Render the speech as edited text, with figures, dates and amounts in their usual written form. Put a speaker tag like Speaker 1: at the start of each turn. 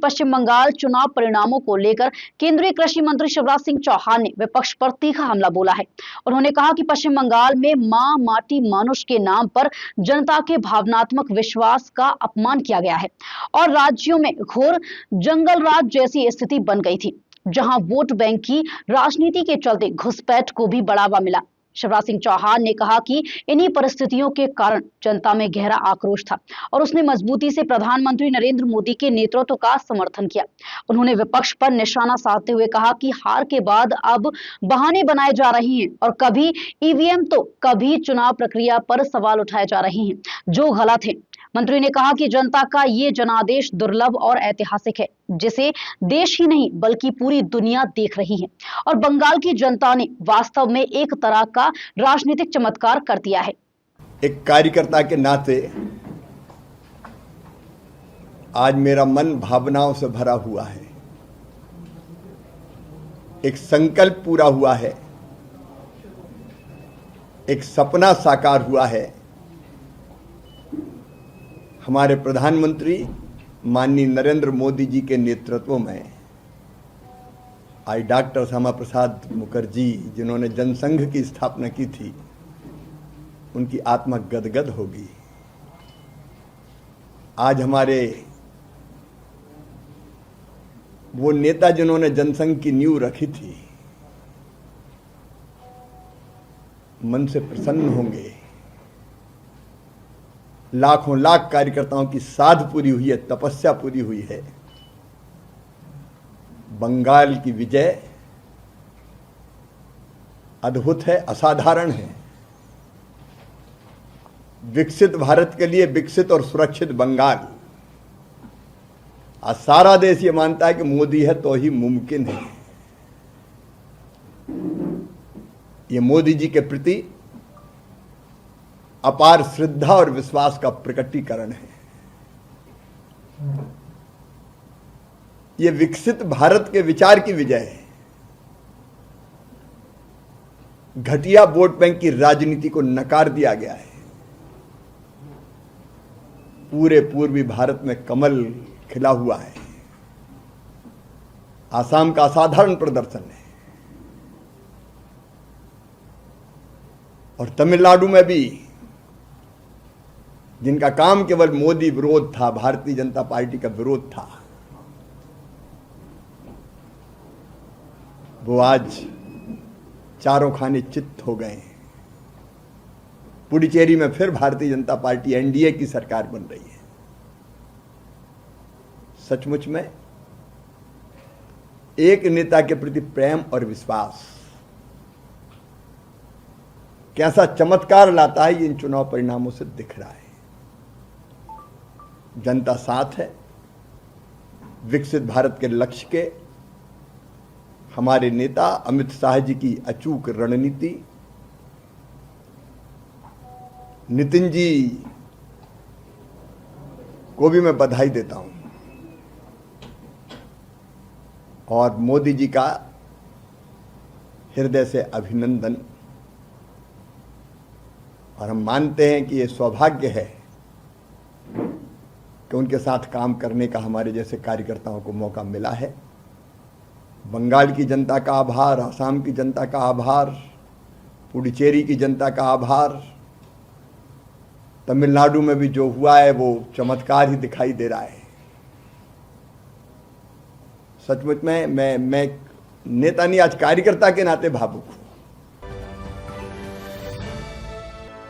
Speaker 1: पश्चिम बंगाल चुनाव परिणामों को लेकर केंद्रीय कृषि मंत्री शिवराज सिंह चौहान ने विपक्ष पर तीखा हमला बोला है। उन्होंने कहा कि पश्चिम बंगाल में मां माटी मानुष के नाम पर जनता के भावनात्मक विश्वास का अपमान किया गया है और राज्यों में घोर जंगल राज जैसी स्थिति बन गई थी, जहां वोट बैंक की राजनीति के चलते घुसपैठ को भी बढ़ावा मिला। शिवराज सिंह चौहान ने कहा कि इन्हीं परिस्थितियों के कारण जनता में गहरा आक्रोश था और उसने मजबूती से प्रधानमंत्री नरेंद्र मोदी के नेतृत्व का समर्थन किया। उन्होंने विपक्ष पर निशाना साधते हुए कहा कि हार के बाद अब बहाने बनाए जा रहे हैं और कभी ईवीएम तो कभी चुनाव प्रक्रिया पर सवाल उठाए जा रहे हैं, जो गलत है। मंत्री ने कहा कि जनता का ये जनादेश दुर्लभ और ऐतिहासिक है, जिसे देश ही नहीं बल्कि पूरी दुनिया देख रही है और बंगाल की जनता ने वास्तव में एक तरह का राजनीतिक चमत्कार कर दिया है।
Speaker 2: एक कार्यकर्ता के नाते आज मेरा मन भावनाओं से भरा हुआ है। एक संकल्प पूरा हुआ है, एक सपना साकार हुआ है। हमारे प्रधानमंत्री माननीय नरेंद्र मोदी जी के नेतृत्व में आज डॉक्टर श्यामा प्रसाद मुखर्जी, जिन्होंने जनसंघ की स्थापना की थी, उनकी आत्मा गदगद होगी। आज हमारे वो नेता जिन्होंने जनसंघ की नींव रखी थी, मन से प्रसन्न होंगे। लाखों लाख कार्यकर्ताओं की साध पूरी हुई है, तपस्या पूरी हुई है। बंगाल की विजय अद्भुत है, असाधारण है। विकसित भारत के लिए विकसित और सुरक्षित बंगाल। आज सारा देश ये मानता है कि मोदी है तो ही मुमकिन है। ये मोदी जी के प्रति अपार श्रद्धा और विश्वास का प्रकटीकरण है। ये विकसित भारत के विचार की विजय है। घटिया वोट बैंक की राजनीति को नकार दिया गया है। पूरे पूर्वी भारत में कमल खिला हुआ है। आसाम का असाधारण प्रदर्शन है और तमिलनाडु में भी, जिनका काम केवल मोदी विरोध था, भारतीय जनता पार्टी का विरोध था, वो आज चारों खाने चित्त हो गए। पुडुचेरी में फिर भारतीय जनता पार्टी एनडीए की सरकार बन रही है। सचमुच में एक नेता के प्रति प्रेम और विश्वास कैसा चमत्कार लाता है, ये इन चुनाव परिणामों से दिख रहा है। जनता साथ है। विकसित भारत के लक्ष्य के हमारे नेता अमित शाह जी की अचूक रणनीति, नितिन जी को भी मैं बधाई देता हूं और मोदी जी का हृदय से अभिनंदन। और हम मानते हैं कि ये सौभाग्य है कि उनके साथ काम करने का हमारे जैसे कार्यकर्ताओं को मौका मिला है। बंगाल की जनता का आभार, असम की जनता का आभार, पुडुचेरी की जनता का आभार। तमिलनाडु में भी जो हुआ है वो चमत्कार ही दिखाई दे रहा है। सचमुच में मैं नेता नहीं, आज कार्यकर्ता के नाते भावुक हूं।